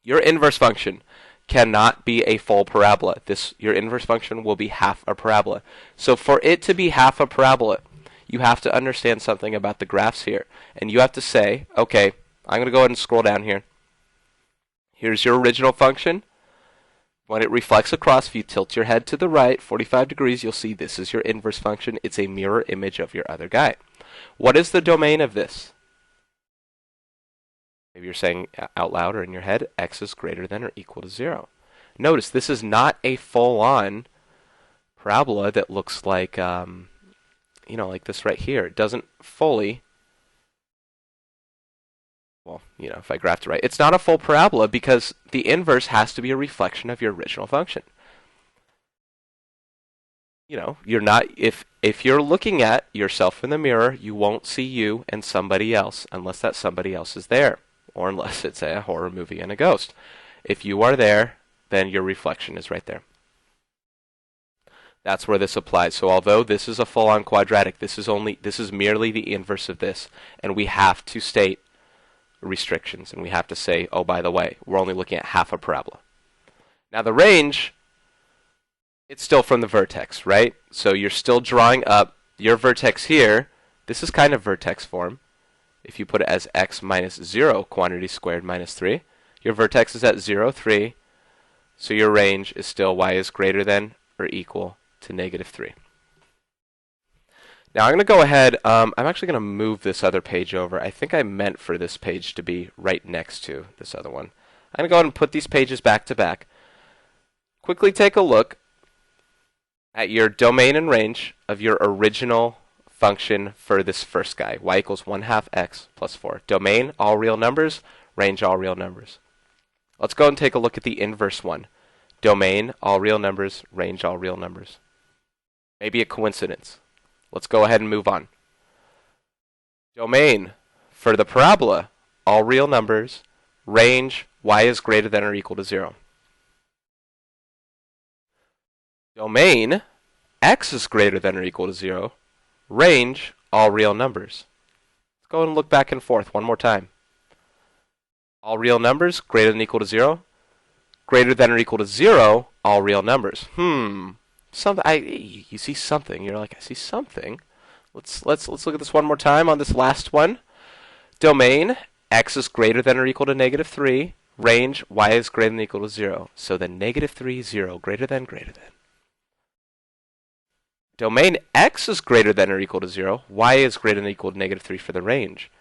Your inverse function cannot be a full parabola. Your inverse function will be half a parabola. So for it to be half a parabola, you have to understand something about the graphs here. And you have to say, okay, I'm going to go ahead and scroll down here. Here's your original function. When it reflects across, if you tilt your head to the right 45 degrees, you'll see this is your inverse function. It's a mirror image of your other guy. What is the domain of this? Maybe you're saying out loud or in your head, x is greater than or equal to 0. Notice this is not a full-on parabola that looks like, like this right here. It doesn't fully, well, if I graphed it right, it's not a full parabola because the inverse has to be a reflection of your original function. You're not, if you're looking at yourself in the mirror, you won't see you and somebody else unless that somebody else is there. Or unless it's a horror movie and a ghost. If you are there, then your reflection is right there. That's where this applies. So although this is a full-on quadratic, this is merely the inverse of this, and we have to state restrictions, and we have to say, oh, by the way, we're only looking at half a parabola. Now the range, it's still from the vertex, right? So you're still drawing up your vertex here. This is kind of vertex form. If you put it as x minus 0 quantity squared minus 3, your vertex is at 0, 3, so your range is still y is greater than or equal to negative 3. Now I'm going to go ahead, I'm actually going to move this other page over. I think I meant for this page to be right next to this other one. I'm going to go ahead and put these pages back to back. Quickly take a look at your domain and range of your original function for this first guy, y equals 1/2 x plus 4. Domain, all real numbers. Range, all real numbers. Let's go and take a look at the inverse one. Domain, all real numbers. Range, all real numbers. Maybe a coincidence. Let's go ahead and move on. Domain, for the parabola, all real numbers. Range, y is greater than or equal to 0. Domain, x is greater than or equal to 0. Range, all real numbers. Let's go and look back and forth one more time. All real numbers, greater than or equal to 0. Greater than or equal to 0, all real numbers. You see something. You're like, I see something. Let's look at this one more time on this last one. Domain, x is greater than or equal to negative 3. Range, y is greater than or equal to 0. So then negative 3, 0, greater than. Domain x is greater than or equal to 0. Y is greater than or equal to negative 3 for the range.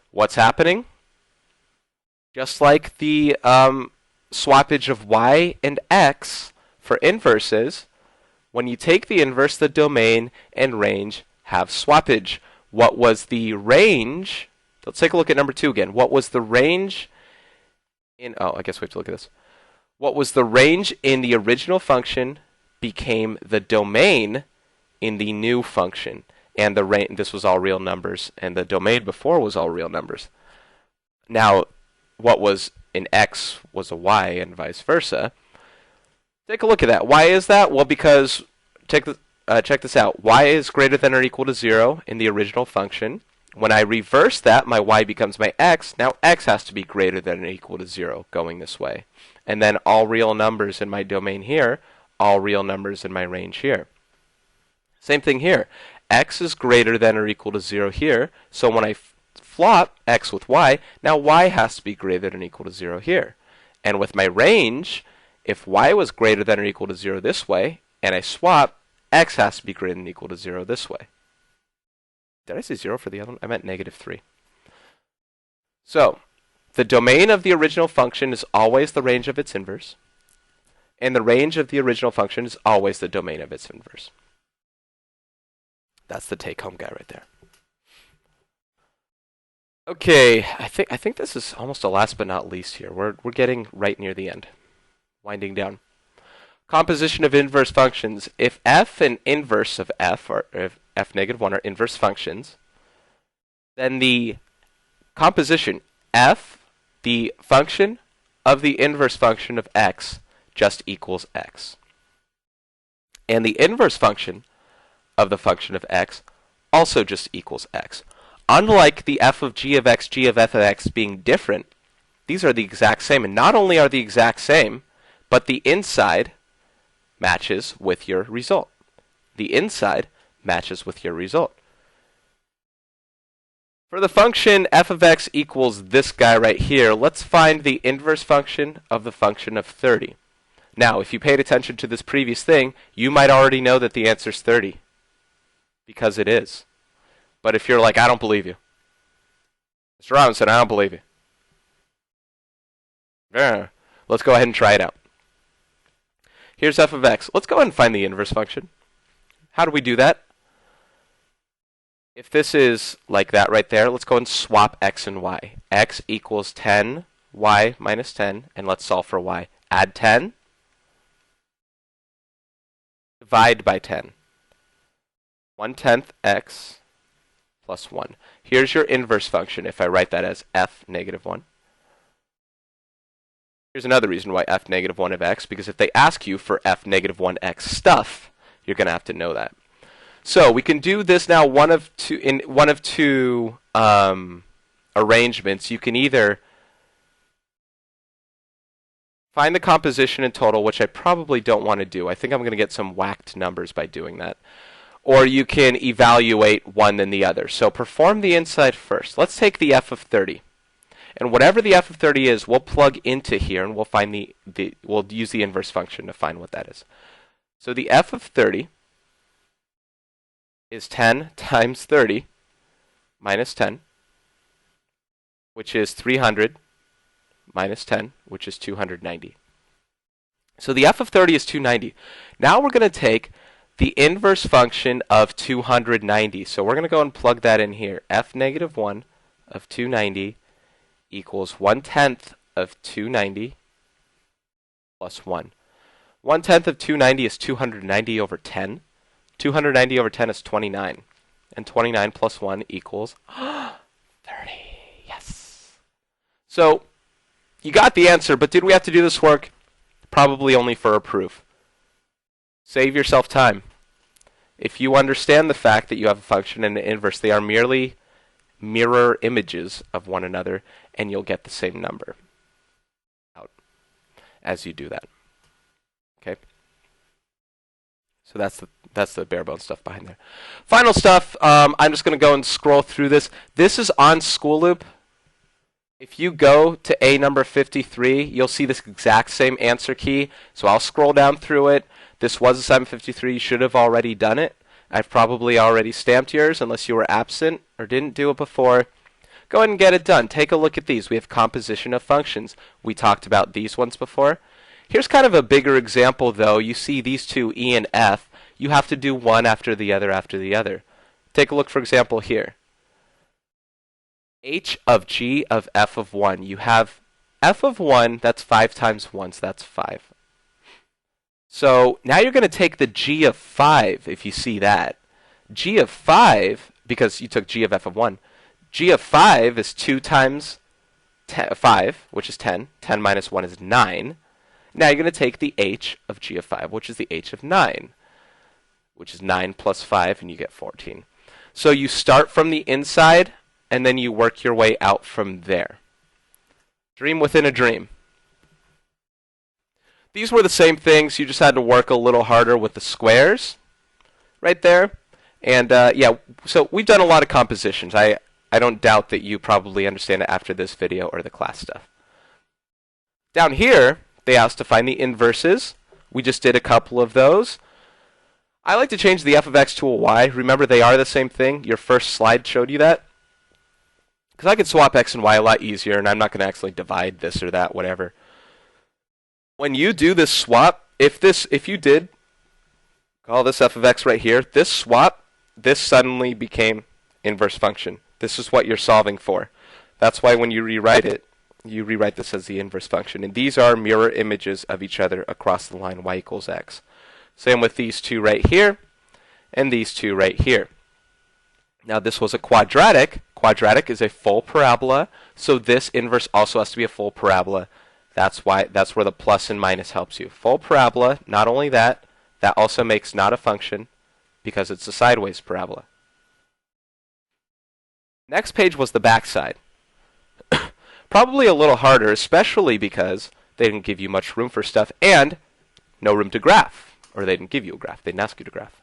What's happening? Just like the swappage of y and x for inverses, when you take the inverse, the domain and range have swappage. What was the range? Let's take a look at number 2 again. What was the range in... Oh, I guess we have to look at this. What was the range in the original function became the domain in the new function, and the range, this was all real numbers, and the domain before was all real numbers. Now, what was an x was a y, and vice versa. Take a look at that. Why is that? Well, because check this out. Y is greater than or equal to 0 in the original function. When I reverse that, my y becomes my x. Now x has to be greater than or equal to 0 going this way. And then all real numbers in my domain here, all real numbers in my range here. Same thing here. X is greater than or equal to 0 here. So when I flop x with y, now y has to be greater than or equal to 0 here. And with my range, if y was greater than or equal to 0 this way, and I swap, x has to be greater than or equal to 0 this way. Did I say 0 for the other one? I meant -3. So, the domain of the original function is always the range of its inverse. And the range of the original function is always the domain of its inverse. That's the take-home guy right there. Okay, I think this is almost a last but not least here. We're getting right near the end. Winding down. Composition of inverse functions. If f and inverse of f, or if f negative 1 are inverse functions, then the composition f, the function of the inverse function of x, just equals x. And the inverse function of the function of x also just equals x. Unlike the f of g of x, g of f of x being different, these are the exact same. And not only are the exact same, but the inside matches with your result. The inside matches with your result. For the function f of x equals this guy right here, let's find the inverse function of the function of 30. Now, if you paid attention to this previous thing, you might already know that the answer is 30. Because it is. But if you're like, I don't believe you. Mr. Robinson, I don't believe you. Yeah. Let's go ahead and try it out. Here's f of x. Let's go ahead and find the inverse function. How do we do that? If this is like that right there, let's go and swap x and y. X equals 10, y minus 10, and let's solve for y. Add 10. Divide by 10. 1/10 x plus 1. Here's your inverse function if I write that as f negative 1. Here's another reason why f negative 1 of x, because if they ask you for f negative 1x stuff, you're going to have to know that. So we can do this now in one of two arrangements. You can either find the composition in total, which I probably don't want to do. I think I'm going to get some whacked numbers by doing that. Or you can evaluate one then the other. So perform the inside first. Let's take the f of 30. And whatever the f of 30 is, we'll plug into here and we'll find we'll use the inverse function to find what that is. So the f of 30 is 10 times 30 minus 10, which is 300 minus 10, which is 290. So the f of 30 is 290. Now we're going to take the inverse function of 290. So we're going to go and plug that in here. F negative 1 of 290 equals 1/10 of 290 plus 1. 1/10 of 290 is 290 over 10. 290 over 10 is 29. And 29 plus 1 equals 30. Yes. So you got the answer, but did we have to do this work? Probably only for a proof. Save yourself time. If you understand the fact that you have a function and an inverse, they are merely mirror images of one another, and you'll get the same number out as you do that. Okay? So that's the bare bones stuff behind there. Final stuff, I'm just going to go and scroll through this. This is on School Loop. If you go to A number 53, you'll see this exact same answer key. So I'll scroll down through it. This was assignment 53. You should have already done it. I've probably already stamped yours unless you were absent or didn't do it before. Go ahead and get it done. Take a look at these. We have composition of functions. We talked about these ones before. Here's kind of a bigger example, though. You see these two, E and F. You have to do one after the other after the other. Take a look, for example, here. H of G of F of 1. You have F of 1, that's 5 times 1, so that's 5. So now you're going to take the G of 5, if you see that. G of 5, because you took G of F of 1, G of 5 is 2 times 5, which is 10. 10 minus 1 is 9. Now you're going to take the h of g of 5, which is the h of 9, which is 9 plus 5, and you get 14. So you start from the inside, and then you work your way out from there. Dream within a dream. These were the same things, you just had to work a little harder with the squares right there. And yeah, so we've done a lot of compositions. I don't doubt that you probably understand it after this video or the class stuff. Down here, they asked to find the inverses. We just did a couple of those. I like to change the f of x to a y. Remember, they are the same thing. Your first slide showed you that. Because I could swap x and y a lot easier, and I'm not going to actually divide this or that, whatever. When you do this swap, if you did call this f of x right here, this swap, this suddenly became inverse function. This is what you're solving for. That's why when you rewrite it, you rewrite this as the inverse function. And these are mirror images of each other across the line y equals x. Same with these two right here, and these two right here. Now this was a quadratic. Quadratic is a full parabola, so this inverse also has to be a full parabola. That's where the plus and minus helps you. Full parabola, not only that, that also makes not a function because it's a sideways parabola. Next page was the backside. Probably a little harder, especially because they didn't give you much room for stuff and no room to graph. Or they didn't give you a graph, they didn't ask you to graph.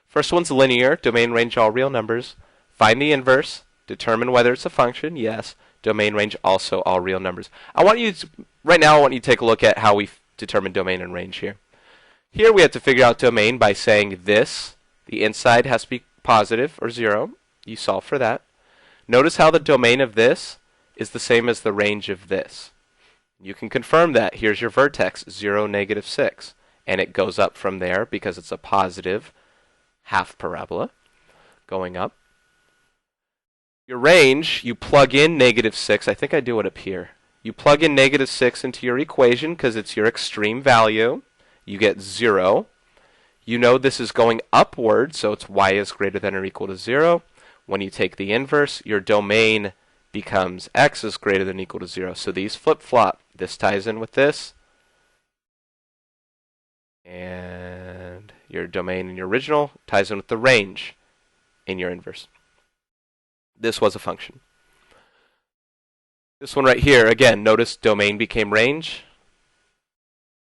First one's linear, domain range all real numbers. Find the inverse, determine whether it's a function, yes. Domain range also all real numbers. Right now I want you to take a look at how we determine domain and range here. Here we have to figure out domain by saying this, the inside has to be positive or 0. You solve for that. Notice how the domain of this is the same as the range of this. You can confirm that. Here's your vertex, 0, negative 6. And it goes up from there because it's a positive half parabola going up. Your range, you plug in negative 6. I think I do it up here. You plug in negative 6 into your equation because it's your extreme value. You get 0. You know this is going upward, so it's y is greater than or equal to 0. When you take the inverse, your domain becomes x is greater than or equal to 0. So these flip-flop. This ties in with this. And your domain in your original ties in with the range in your inverse. This was a function. This one right here, again, notice domain became range.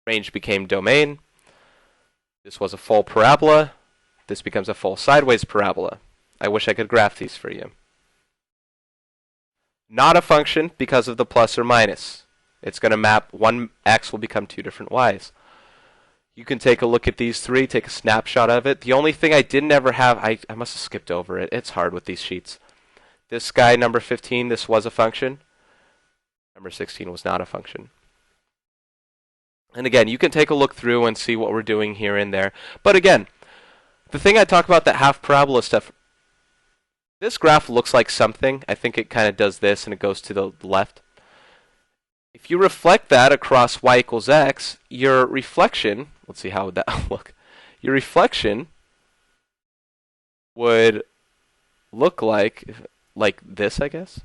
Range became domain. This was a full parabola. This becomes a full sideways parabola. I wish I could graph these for you. Not a function because of the plus or minus. It's going to map one x will become two different y's. You can take a look at these three, take a snapshot of it. The only thing I didn't ever have, I must have skipped over it. It's hard with these sheets. This guy, number 15, this was a function. Number 16 was not a function. And again, you can take a look through and see what we're doing here and there. But again, the thing I talk about, that half parabola stuff, this graph looks like something. I think it kind of does this and it goes to the left. If you reflect that across y equals x, your reflection, let's see how would that look. Your reflection would look like this, I guess.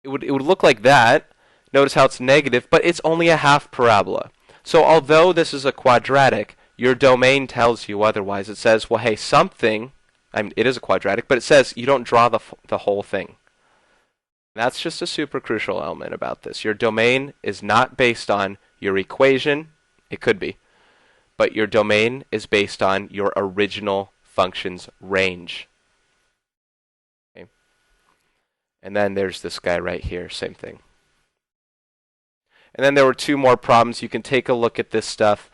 It would look like that. Notice how it's negative, but it's only a half parabola. So although this is a quadratic, your domain tells you otherwise. It says, well, hey, something, I mean, it is a quadratic, but it says you don't draw the whole thing. That's just a super crucial element about this. Your domain is not based on your equation. It could be. But your domain is based on your original function's range. Okay. And then there's this guy right here, same thing. And then there were two more problems. You can take a look at this stuff.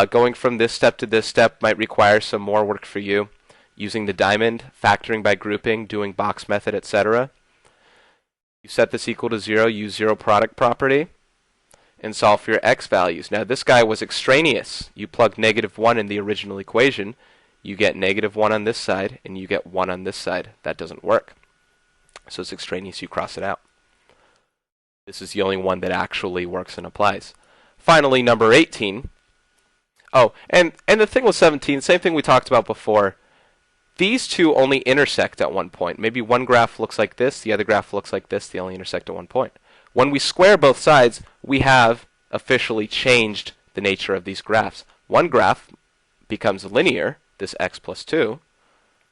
Going from this step to this step might require some more work for you. Using the diamond, factoring by grouping, doing box method, etc. You set this equal to 0, use zero product property, and solve for your x values. Now this guy was extraneous. You plug negative 1 in the original equation. You get negative 1 on this side, and you get 1 on this side. That doesn't work. So it's extraneous, you cross it out. This is the only one that actually works and applies. Finally, number 18. Oh, and the thing with 17, same thing we talked about before. These two only intersect at one point. Maybe one graph looks like this, the other graph looks like this, they only intersect at one point. When we square both sides, we have officially changed the nature of these graphs. One graph becomes linear, this x plus 2.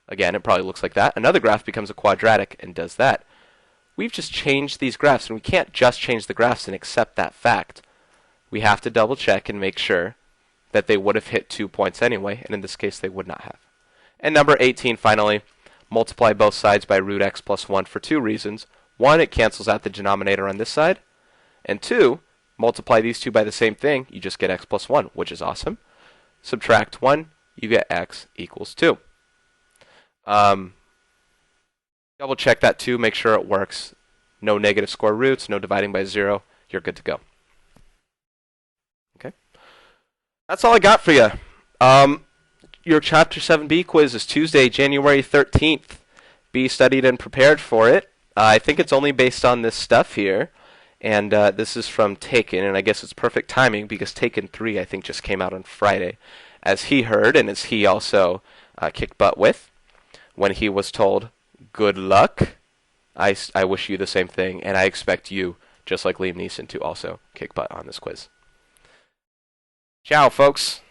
Again, it probably looks like that. Another graph becomes a quadratic and does that. We've just changed these graphs, and we can't just change the graphs and accept that fact. We have to double check and make sure that they would have hit 2 points anyway, and in this case they would not have. And number 18, finally, multiply both sides by root x plus 1 for 2 reasons. 1, it cancels out the denominator on this side. And 2, multiply these two by the same thing, you just get x plus 1, which is awesome. Subtract 1, you get x equals 2. Double check that too, make sure it works. No negative square roots, no dividing by 0, you're good to go. Okay, that's all I got for you. Your Chapter 7b quiz is Tuesday, January 13th. Be studied and prepared for it. I think it's only based on this stuff here. And this is from Taken, and I guess it's perfect timing because Taken 3, I think, just came out on Friday. As he heard, and as he also kicked butt with, when he was told, good luck, I wish you the same thing, and I expect you, just like Liam Neeson, to also kick butt on this quiz. Ciao, folks.